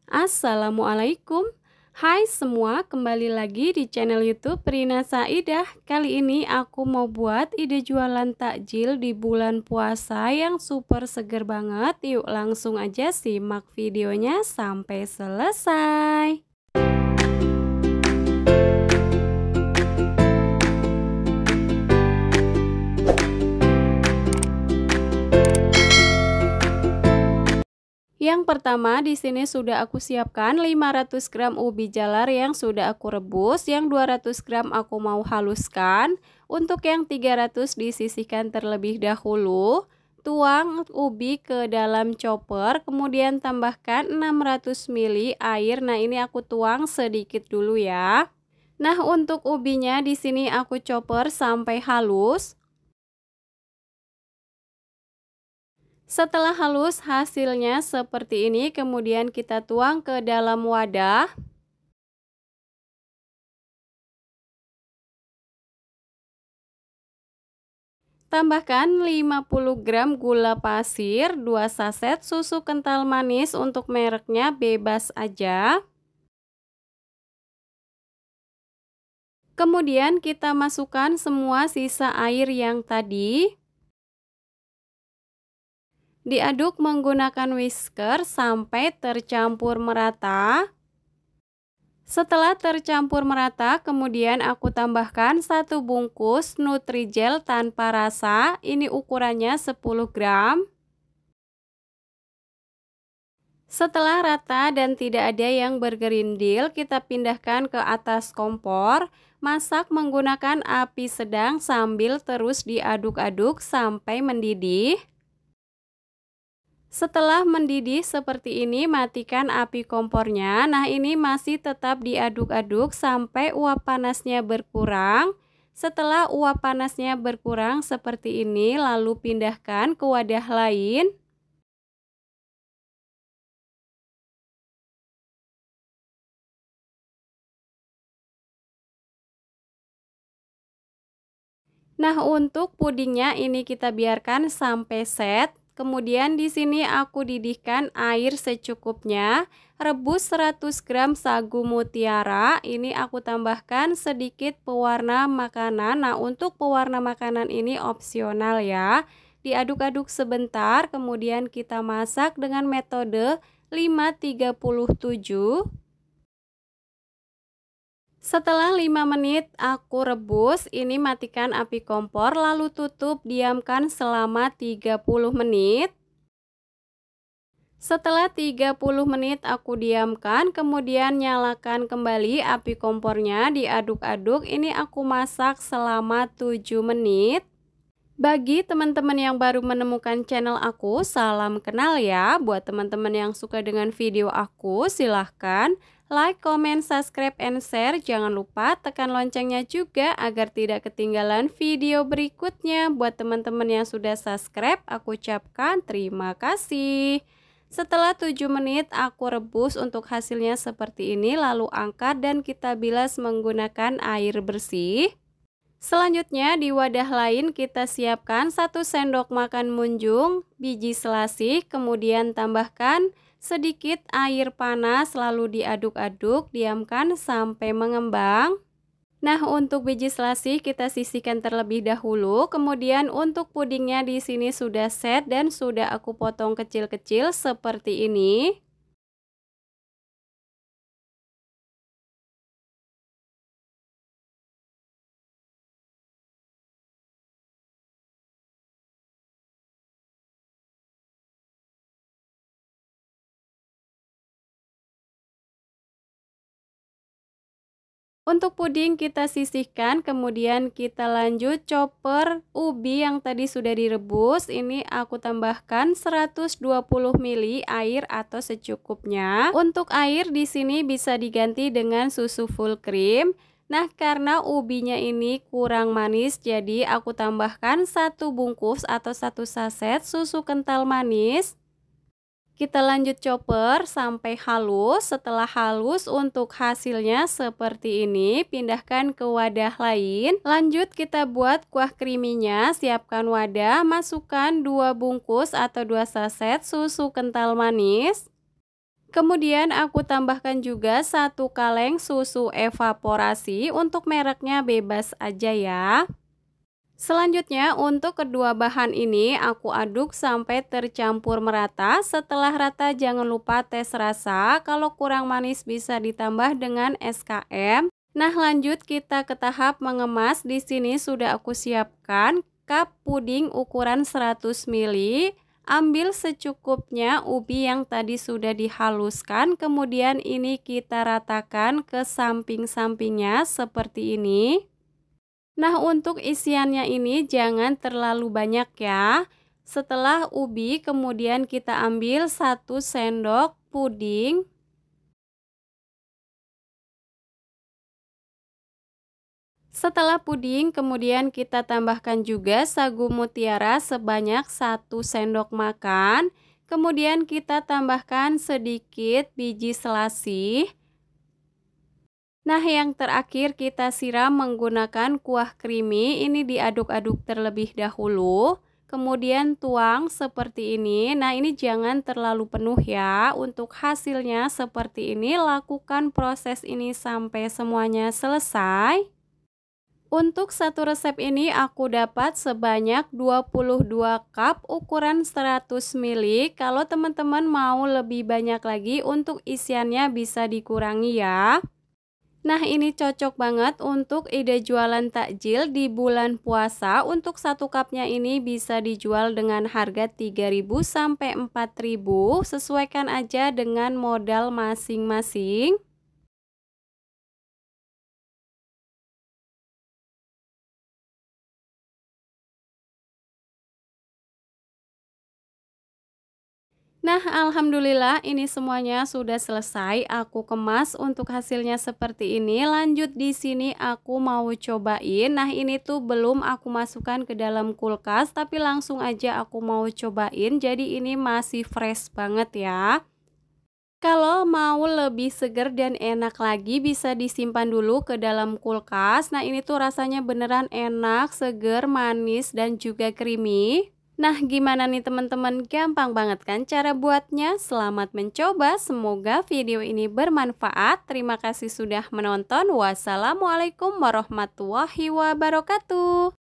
Assalamualaikum. Hai semua, kembali lagi di channel YouTube Rina Saidah. Kali ini aku mau buat ide jualan takjil di bulan puasa yang super seger banget. Yuk langsung aja simak videonya sampai selesai. Yang pertama di sini sudah aku siapkan 500 gram ubi jalar yang sudah aku rebus, yang 200 gram aku mau haluskan. Untuk yang 300 disisihkan terlebih dahulu. Tuang ubi ke dalam chopper, kemudian tambahkan 600 ml air. Nah, ini aku tuang sedikit dulu ya. Nah, untuk ubinya di sini aku chopper sampai halus. Setelah halus hasilnya seperti ini, kemudian kita tuang ke dalam wadah. Tambahkan 50 gram gula pasir, 2 saset susu kental manis, untuk mereknya bebas aja. Kemudian kita masukkan semua sisa air yang tadi. Diaduk menggunakan whisker sampai tercampur merata. Setelah tercampur merata, kemudian aku tambahkan 1 bungkus Nutrijel tanpa rasa. Ini ukurannya 10 gram. Setelah rata dan tidak ada yang bergerindil, kita pindahkan ke atas kompor. Masak menggunakan api sedang sambil terus diaduk-aduk sampai mendidih. Setelah mendidih seperti ini, matikan api kompornya. Nah, ini masih tetap diaduk-aduk sampai uap panasnya berkurang. Setelah uap panasnya berkurang seperti ini, lalu pindahkan ke wadah lain. Nah, untuk pudingnya ini kita biarkan sampai set. Kemudian di sini aku didihkan air secukupnya. Rebus 100 gram sagu mutiara. Ini aku tambahkan sedikit pewarna makanan. Nah, untuk pewarna makanan ini opsional ya. Diaduk-aduk sebentar, kemudian kita masak dengan metode 5-37. Setelah 5 menit aku rebus, ini matikan api kompor lalu tutup, diamkan selama 30 menit. Setelah 30 menit aku diamkan, kemudian nyalakan kembali api kompornya, diaduk-aduk. Ini aku masak selama 7 menit. Bagi teman-teman yang baru menemukan channel aku, salam kenal ya. Buat teman-teman yang suka dengan video aku, silahkan like, comment, subscribe, and share. Jangan lupa tekan loncengnya juga agar tidak ketinggalan video berikutnya. Buat teman-teman yang sudah subscribe, aku ucapkan terima kasih. Setelah 7 menit aku rebus, untuk hasilnya seperti ini. Lalu angkat dan kita bilas menggunakan air bersih. Selanjutnya di wadah lain kita siapkan 1 sendok makan munjung biji selasih, kemudian tambahkan sedikit air panas lalu diaduk-aduk, diamkan sampai mengembang. Nah, untuk biji selasih kita sisihkan terlebih dahulu. Kemudian untuk pudingnya di sini sudah set dan sudah aku potong kecil-kecil seperti ini. Untuk puding kita sisihkan, kemudian kita lanjut chopper ubi yang tadi sudah direbus. Ini aku tambahkan 120 ml air atau secukupnya. Untuk air di sini bisa diganti dengan susu full cream. Nah, karena ubinya ini kurang manis, jadi aku tambahkan 1 bungkus atau 1 saset susu kental manis. Kita lanjut chopper sampai halus. Setelah halus, untuk hasilnya seperti ini. Pindahkan ke wadah lain. Lanjut kita buat kuah creaminya. Siapkan wadah, masukkan 2 bungkus atau 2 saset susu kental manis. Kemudian aku tambahkan juga 1 kaleng susu evaporasi, untuk mereknya bebas aja ya. Selanjutnya untuk kedua bahan ini aku aduk sampai tercampur merata. Setelah rata jangan lupa tes rasa, kalau kurang manis bisa ditambah dengan SKM. Nah, lanjut kita ke tahap mengemas. Di sini sudah aku siapkan cup puding ukuran 100 ml. Ambil secukupnya ubi yang tadi sudah dihaluskan, kemudian ini kita ratakan ke samping-sampingnya seperti ini. Nah, untuk isiannya ini jangan terlalu banyak ya. Setelah ubi, kemudian kita ambil 1 sendok puding. Setelah puding, kemudian kita tambahkan juga sagu mutiara sebanyak 1 sendok makan. Kemudian kita tambahkan sedikit biji selasih. Nah, yang terakhir kita siram menggunakan kuah creamy. Ini diaduk-aduk terlebih dahulu, kemudian tuang seperti ini. Nah, ini jangan terlalu penuh ya. Untuk hasilnya seperti ini, lakukan proses ini sampai semuanya selesai. Untuk satu resep ini aku dapat sebanyak 22 cup ukuran 100 ml. Kalau teman-teman mau lebih banyak lagi, untuk isiannya bisa dikurangi ya. Nah, ini cocok banget untuk ide jualan takjil di bulan puasa. Untuk 1 cupnya ini bisa dijual dengan harga 3.000 sampai 4.000, sesuaikan aja dengan modal masing-masing. Nah, alhamdulillah ini semuanya sudah selesai. Aku kemas untuk hasilnya seperti ini. Lanjut di sini aku mau cobain. Nah, ini tuh belum aku masukkan ke dalam kulkas, tapi langsung aja aku mau cobain. Jadi ini masih fresh banget ya. Kalau mau lebih seger dan enak lagi, bisa disimpan dulu ke dalam kulkas. Nah, ini tuh rasanya beneran enak, seger, manis, dan juga creamy. Nah, gimana nih teman-teman? Gampang banget kan cara buatnya? Selamat mencoba, semoga video ini bermanfaat. Terima kasih sudah menonton. Wassalamualaikum warahmatullahi wabarakatuh.